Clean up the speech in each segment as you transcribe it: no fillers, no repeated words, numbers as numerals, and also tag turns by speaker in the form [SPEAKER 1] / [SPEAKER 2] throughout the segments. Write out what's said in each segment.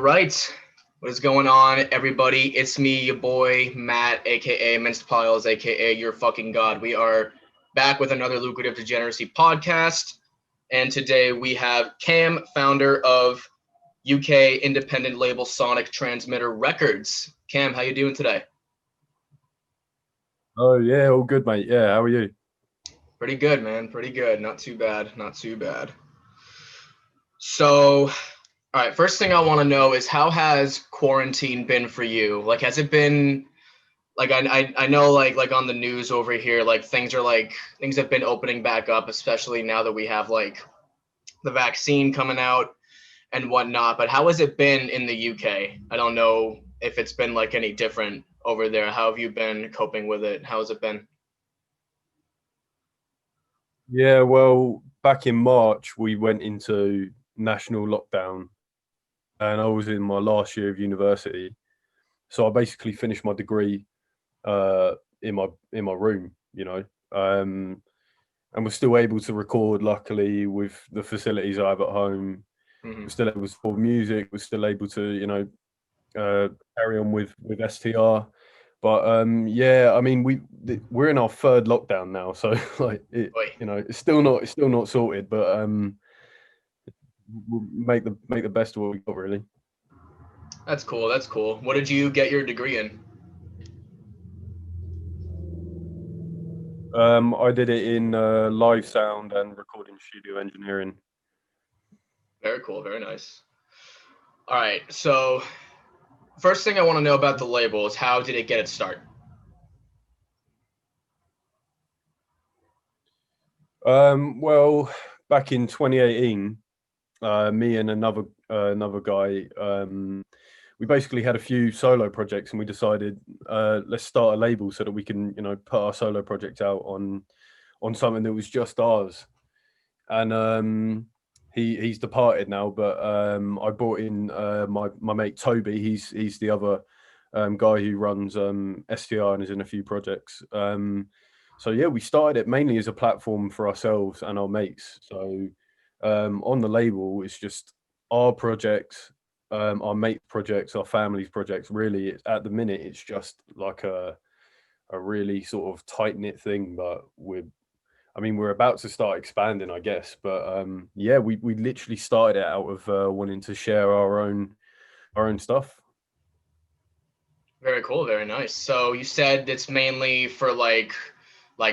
[SPEAKER 1] right. What is going on, everybody? It's me, your boy, Matt, aka Minced Piles, aka Your Fucking God. We are back with another Lucrative Degeneracy podcast. And today we have Cam, founder of UK independent label Sonic Transmitter Records. Cam, how you doing today?
[SPEAKER 2] Oh yeah, all good, mate. Yeah, how are you?
[SPEAKER 1] Pretty good, man. Pretty good. Not too bad. Not too bad. So, all right, first thing I want to know is how has quarantine been for you? Like, has it been like I know like on the news over here, like things have been opening back up, especially now that we have like the vaccine coming out and whatnot. But how has it been in the UK? I don't know if it's been like any different over there. How have you been coping with it? How has it been?
[SPEAKER 2] Yeah, well, back in March we went into national lockdown, and I was in my last year of university. So I basically finished my degree uh, in my room, and was still able to record. Luckily, with the facilities I have at home,
[SPEAKER 1] Hmm.
[SPEAKER 2] we're still able to record music. We're still able to, uh, carry on with STR. But yeah, I mean, we're in our third lockdown now, so like
[SPEAKER 1] Boy,
[SPEAKER 2] it's still not sorted, but we'll make the best of what we got, really.
[SPEAKER 1] that's cool. That's cool. What did you get your degree in?
[SPEAKER 2] I did it in live sound and recording studio engineering.
[SPEAKER 1] Very cool. Very nice. All right. So first thing I want to know about the label is how did it get its start?
[SPEAKER 2] Well, back in 2018, me and another guy, we basically had a few solo projects, and we decided let's start a label so that we can, put our solo project out on something that was just ours. And he's departed now, but I brought in my mate Toby. He's the other guy who runs STR and is in a few projects. So yeah, we started it mainly as a platform for ourselves and our mates. So on the label, it's just our projects, our mate projects, our family's projects. Really, at the minute, it's just like a really sort of tight knit thing. But we're about to start expanding, I guess. But yeah, we literally started it out of wanting to share our own stuff.
[SPEAKER 1] Very cool, very nice. So you said it's mainly for like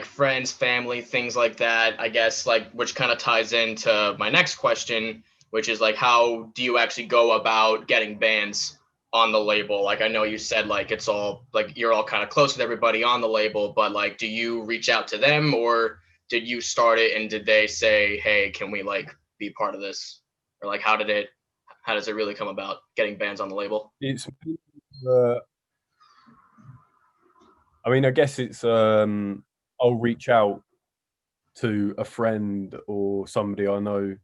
[SPEAKER 1] friends, family, things like that. I guess like which kind of ties into my next question, which is like how do you actually go about getting bands on the label? Like I know you said like it's all like you're all kind of close with everybody on the label, but like do you reach out to them or did you start it and did they say, "Hey, can we like be part of this?" Or like how does it really come about getting bands on the label?
[SPEAKER 2] It's I mean, I guess it's I'll reach out to a friend or somebody I know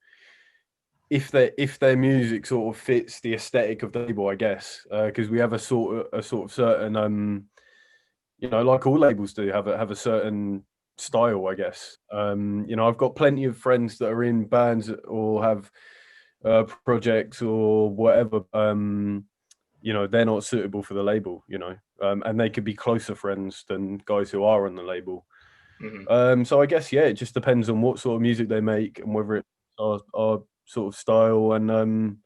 [SPEAKER 2] if their music sort of fits the aesthetic of the label, I guess, because we have a sort of certain like all labels do have a certain style, I guess. I've got plenty of friends that are in bands or have projects or whatever. They're not suitable for the label, and they could be closer friends than guys who are on the label.
[SPEAKER 1] Hmm.
[SPEAKER 2] So I guess yeah, it just depends on what sort of music they make and whether it's our sort of style. And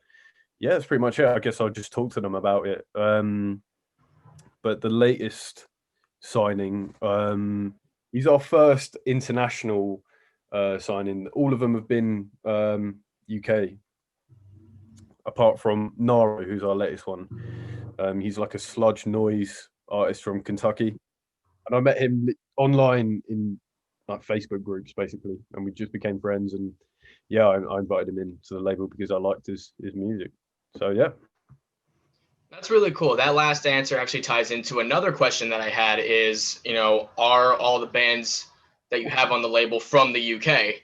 [SPEAKER 2] yeah, that's pretty much it. I guess I'll just talk to them about it. But the latest signing, he's our first international signing. All of them have been UK, apart from Naro, who's our latest one. He's like a sludge noise artist from Kentucky, and I met him online in like Facebook groups, basically, and we just became friends. And yeah, I invited him into the label because I liked his music. So yeah.
[SPEAKER 1] That's really cool. That last answer actually ties into another question that I had is, are all the bands that you have on the label from the UK?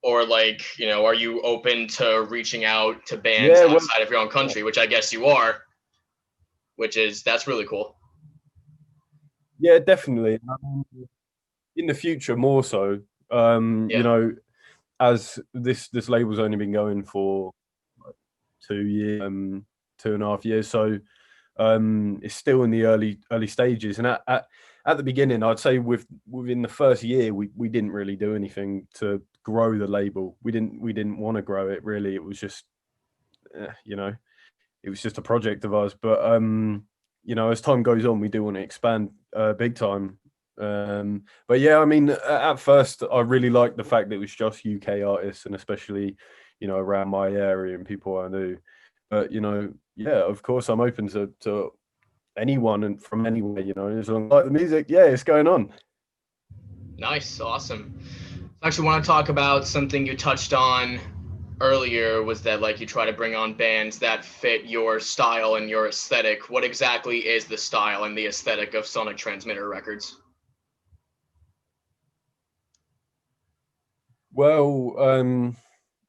[SPEAKER 1] Or like, are you open to reaching out to bands
[SPEAKER 2] Yeah, well,
[SPEAKER 1] outside of your own country, which I guess you are, that's really cool.
[SPEAKER 2] yeah, definitely. In the future, more so.
[SPEAKER 1] Yeah.
[SPEAKER 2] As this label's only been going for like 2 years. 2.5 years. So it's still in the early stages. And at the beginning, I'd say within the first year, we didn't really do anything to grow the label. We didn't want to grow it really. It was just you know, it was just a project of ours. But as time goes on, we do want to expand big time. But yeah, I mean, at first, I really liked the fact that it was just UK artists, and especially, around my area and people I knew. But yeah, of course, I'm open to anyone and from anywhere. As long as I like the music, yeah, it's going on.
[SPEAKER 1] Nice, awesome. I actually want to talk about something you touched on earlier, was that like you try to bring on bands that fit your style and your aesthetic. What exactly is the style and the aesthetic of Sonic Transmitter Records?
[SPEAKER 2] Well,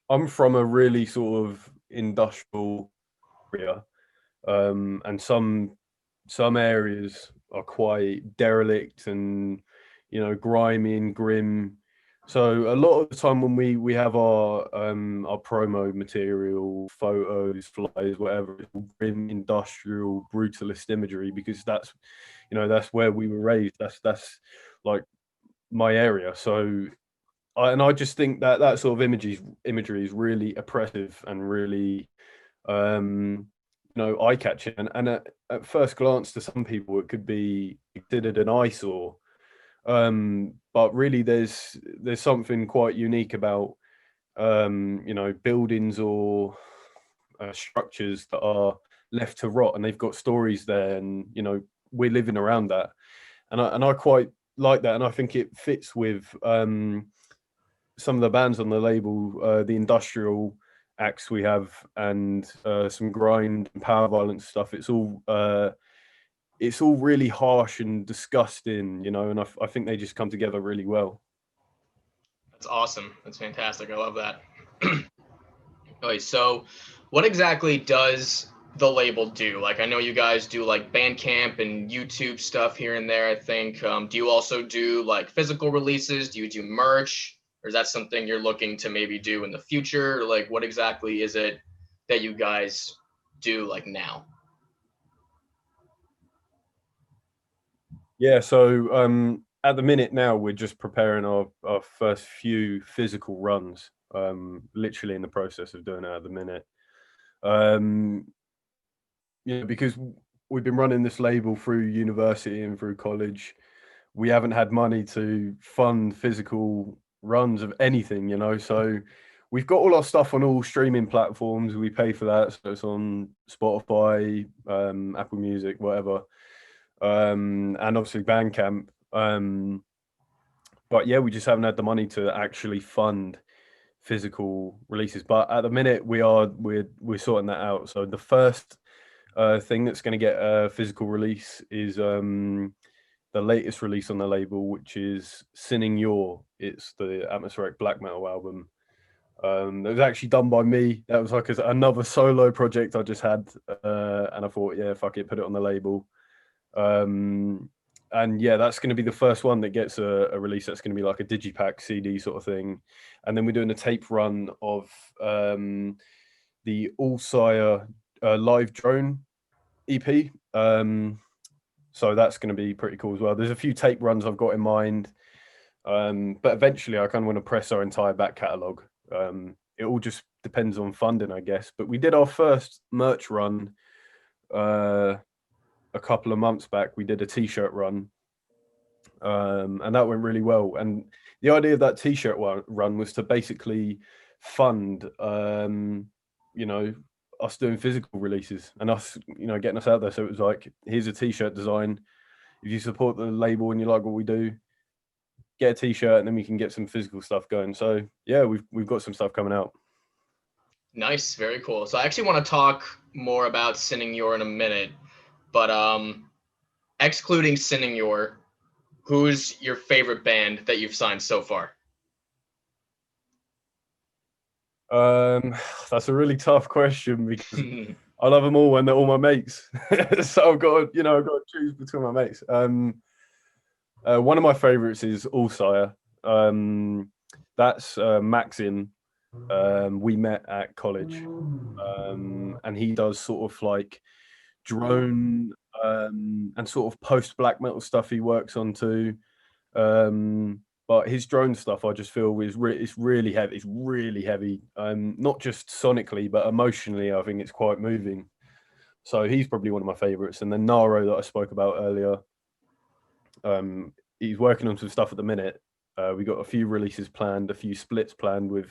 [SPEAKER 2] I'm from a really sort of industrial area, and some areas are quite derelict and grimy and grim. So a lot of the time when we have our promo material, photos, flyers, whatever, it's all grim, industrial, brutalist imagery, because that's where we were raised. That's like my area. So I just think that sort of imagery is really oppressive and really eye catching. And at first glance, to some people, it could be considered an eyesore. But really, there's something quite unique about buildings or structures that are left to rot, and they've got stories there, and we're living around that, and I quite like that, and I think it fits with some of the bands on the label, the industrial acts we have, and some grind and power violence stuff. It's all really harsh and disgusting, and I think they just come together really well.
[SPEAKER 1] That's awesome. That's fantastic. I love that. Okay, so what exactly does the label do? Like, I know you guys do like Bandcamp and YouTube stuff here and there, I think. Do you also do like physical releases? Do you do merch? Or is that something you're looking to maybe do in the future? Like, what exactly is it that you guys do like now?
[SPEAKER 2] Yeah, so at the minute now we're just preparing our first few physical runs. Literally in the process of doing it at the minute. Um, because we've been running this label through university and through college. We haven't had money to fund physical runs of anything, so we've got all our stuff on all streaming platforms. We pay for that, so it's on Spotify, Apple Music, whatever, and obviously Bandcamp. But yeah, we just haven't had the money to actually fund physical releases. But at the minute, we're sorting that out. So the first thing that's going to get a physical release is the latest release on the label, which is Sinning Your. It's the atmospheric black metal album. It was actually done by me. That was like another solo project I just had, and I thought, yeah, fuck it, put it on the label. And yeah, that's going to be the first one that gets a release. That's going to be like a digipack CD sort of thing, and then we're doing a tape run of the All Sire live drone EP. So that's going to be pretty cool as well. There's a few tape runs I've got in mind, but eventually I kind of want to press our entire back catalogue. It all just depends on funding, I guess. But we did our first merch run a couple of months back. We did a t-shirt run, and that went really well. And the idea of that t-shirt run was to basically fund, us doing physical releases and us, getting us out there. So it was like, here's a t-shirt design. If you support the label and you like what we do, get a t-shirt, and then we can get some physical stuff going. So yeah, we've got some stuff coming out.
[SPEAKER 1] Nice, very cool. So I actually want to talk more about Sinning Your in a minute, but excluding Sinning Your, who's your favorite band that you've signed so far?
[SPEAKER 2] Um, that's a really tough question because I love them all and they're all my mates. So I've got to choose between my mates. One of my favorites is All Sire. That's Maxim. We met at college, and he does sort of like drone and sort of post black metal stuff he works on too. But his drone stuff, I just feel it's really heavy. It's really heavy. Not just sonically, but emotionally, I think it's quite moving. So he's probably one of my favorites. And then Naro that I spoke about earlier. He's working on some stuff at the minute. We got a few releases planned, a few splits planned with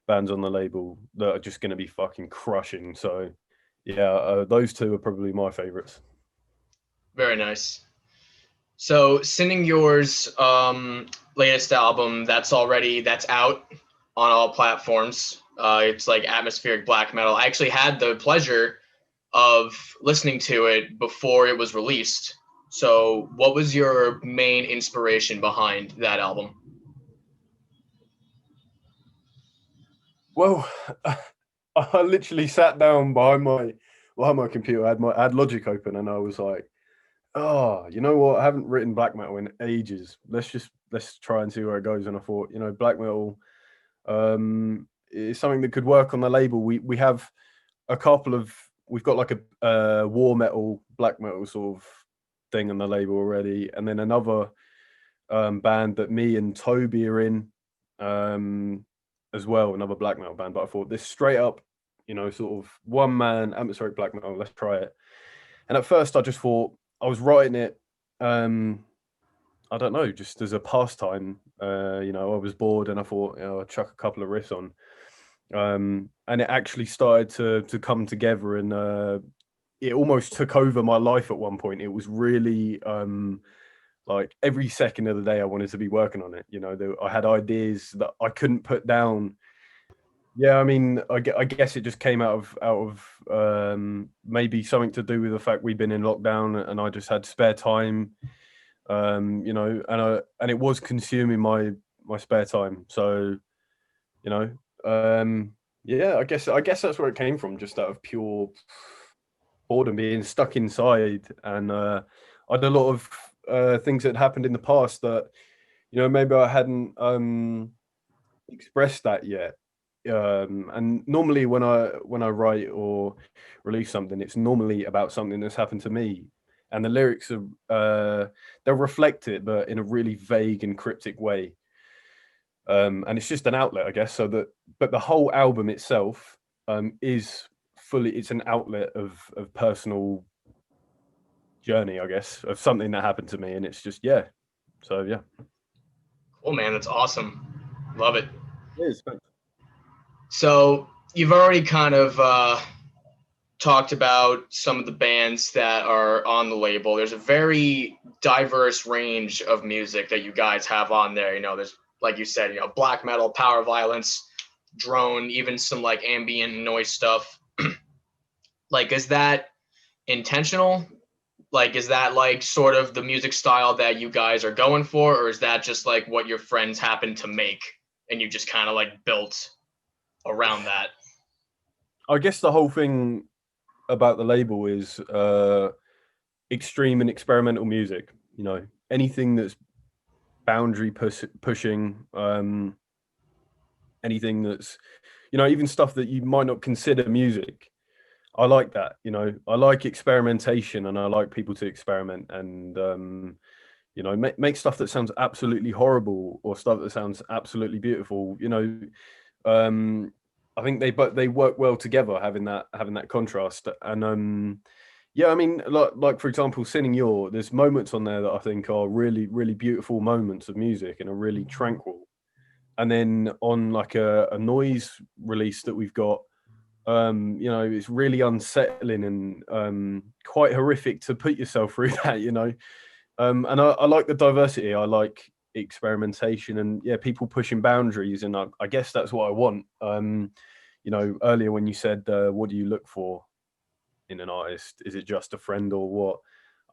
[SPEAKER 2] bands on the label that are just going to be fucking crushing. So yeah, those two are probably my favorites.
[SPEAKER 1] Very nice. So Sending Yours latest album that's out on all platforms. It's like atmospheric black metal. I actually had the pleasure of listening to it before it was released. So what was your main inspiration behind that album?
[SPEAKER 2] Well, I literally sat down behind my computer. I had Logic open, and I was like, "Oh, you know what? I haven't written black metal in ages. Let's try and see where it goes." And I thought, black metal is something that could work on the label. We have a couple of we've got like a war metal, black metal sort of thing on the label already, and then another band that me and Toby are in. As well, another black metal band. But I thought this straight up, sort of one man atmospheric black metal. Let's try it. And at first, I just thought I was writing it. I don't know, just as a pastime. I was bored, and I thought, I'll chuck a couple of riffs on. And it actually started to come together, and it almost took over my life at one point. It was really like every second of the day I wanted to be working on it. I had ideas that I couldn't put down. Yeah, I mean, I guess it just came out of maybe something to do with the fact we've been in lockdown and I just had spare time, and it was consuming my spare time. So, you know, yeah, I guess that's where it came from, just out of pure boredom, being stuck inside, and I had a lot of things that happened in the past that maybe I hadn't expressed that yet. And normally when I write or release something, it's normally about something that's happened to me, and the lyrics are they'll reflect it, but in a really vague and cryptic way. And it's just an outlet, I guess. But the whole album itself is fully, it's an outlet of personal journey, I guess, of something that happened to me, and it's just, yeah. So yeah.
[SPEAKER 1] Cool, man. That's awesome. Love it.
[SPEAKER 2] It is. Thanks.
[SPEAKER 1] So you've already kind of talked about some of the bands that are on the label. There's a very diverse range of music that you guys have on there. There's, like you said, black metal, power violence, drone, even some like ambient noise stuff. Like, is that intentional? Like, is that like sort of the music style that you guys are going for, or is that just like what your friends happen to make and you just kind of like built around that?
[SPEAKER 2] I guess the whole thing about the label is extreme and experimental music. Anything that's boundary pushing, anything that's, even stuff that you might not consider music. I like that. I like experimentation, and I like people to experiment and make stuff that sounds absolutely horrible or stuff that sounds absolutely beautiful. I think they work well together, having that contrast. And yeah, I mean, like for example, Sending Your, there's moments on there that I think are really, really beautiful moments of music and are really tranquil. And then on like a noise release that we've got, it's really unsettling and quite horrific to put yourself through that. And I like the diversity. I like experimentation and, yeah, people pushing boundaries, and I guess that's what I want. Earlier when you said, what do you look for in an artist? Is it just a friend or what?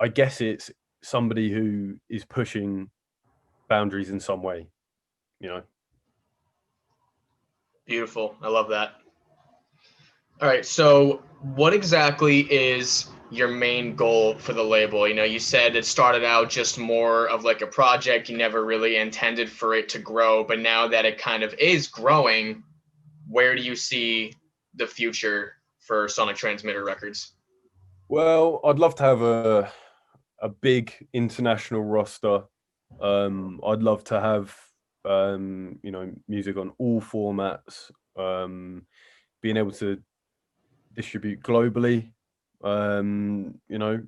[SPEAKER 2] I guess it's somebody who is pushing boundaries in some way, you know.
[SPEAKER 1] Beautiful. I love that. All right. So, what exactly is your main goal for the label? You said it started out just more of like a project. You never really intended for it to grow, but now that it kind of is growing, where do you see the future for Sonic Transmitter Records?
[SPEAKER 2] Well, I'd love to have a big international roster. I'd love to have music on all formats. Being able to distribute globally. You know,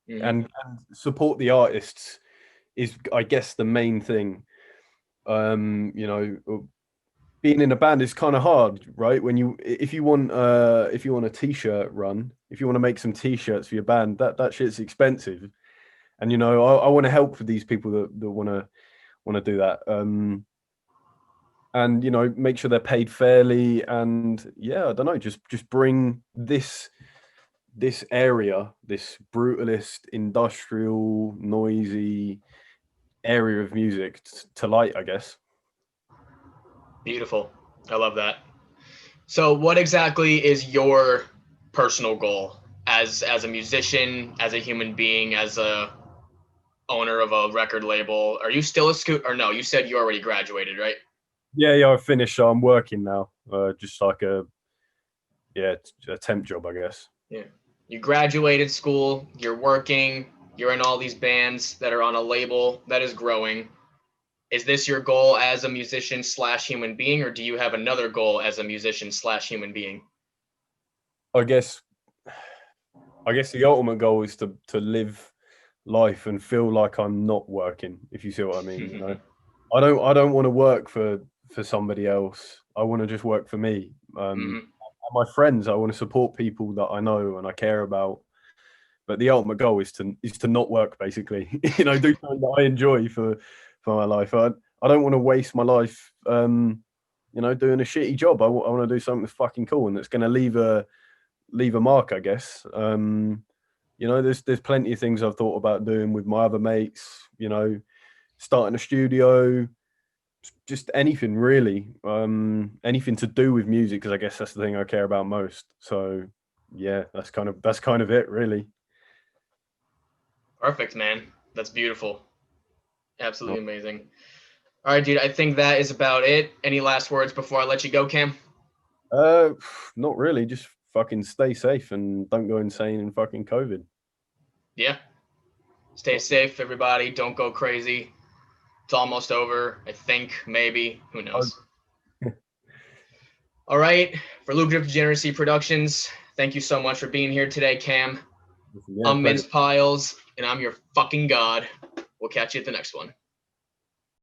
[SPEAKER 1] Mm-hmm.
[SPEAKER 2] and support the artists is, I guess, the main thing. Being in a band is kind of hard, right? When you if you want a t-shirt run, if you want to make some t-shirts for your band, that shit's expensive. And I want to help with these people that want to do that. And make sure they're paid fairly. And yeah, I don't know, just bring this area, this brutalist, industrial, noisy area of music to light, I guess.
[SPEAKER 1] Beautiful. I love that. So, what exactly is your personal goal as a musician, as a human being, as a owner of a record label? Are you still a scoot or no? You said you already graduated, right?
[SPEAKER 2] Yeah, I finished. So I'm working now, just like a temp job, I guess.
[SPEAKER 1] Yeah. You graduated school, you're working, you're in all these bands that are on a label that is growing. Is this your goal as a musician slash human being, or do you have another goal as a musician slash human being?
[SPEAKER 2] I guess the ultimate goal is to live life and feel like I'm not working, if you see what I mean. I don't want to work for somebody else. I want to just work for me.
[SPEAKER 1] Hmm.
[SPEAKER 2] My friends, I want to support people that I know and I care about. But the ultimate goal is to not work, basically. Do something that I enjoy for my life. I don't want to waste my life doing a shitty job. I want to do something that's fucking cool and that's going to leave a mark, I guess. There's plenty of things I've thought about doing with my other mates, starting a studio, just anything really. Anything to do with music, because I guess that's the thing I care about most. So yeah, that's kind of it, really.
[SPEAKER 1] Perfect, man. That's beautiful. Absolutely amazing. All right, dude. I think that is about it. Any last words before I let you go, Cam?
[SPEAKER 2] Uh, Not really. Just fucking stay safe and don't go insane in fucking COVID.
[SPEAKER 1] Yeah. Stay safe, everybody. Don't go crazy. It's almost over. I think, maybe. Who
[SPEAKER 2] Oh,
[SPEAKER 1] knows? All right. For Lucrative Degeneracy Productions, thank you so much for being here today, Cam.
[SPEAKER 2] yeah,
[SPEAKER 1] I'm
[SPEAKER 2] pleasure.
[SPEAKER 1] Mince Piles, and I'm your fucking god. We'll catch you at the next one.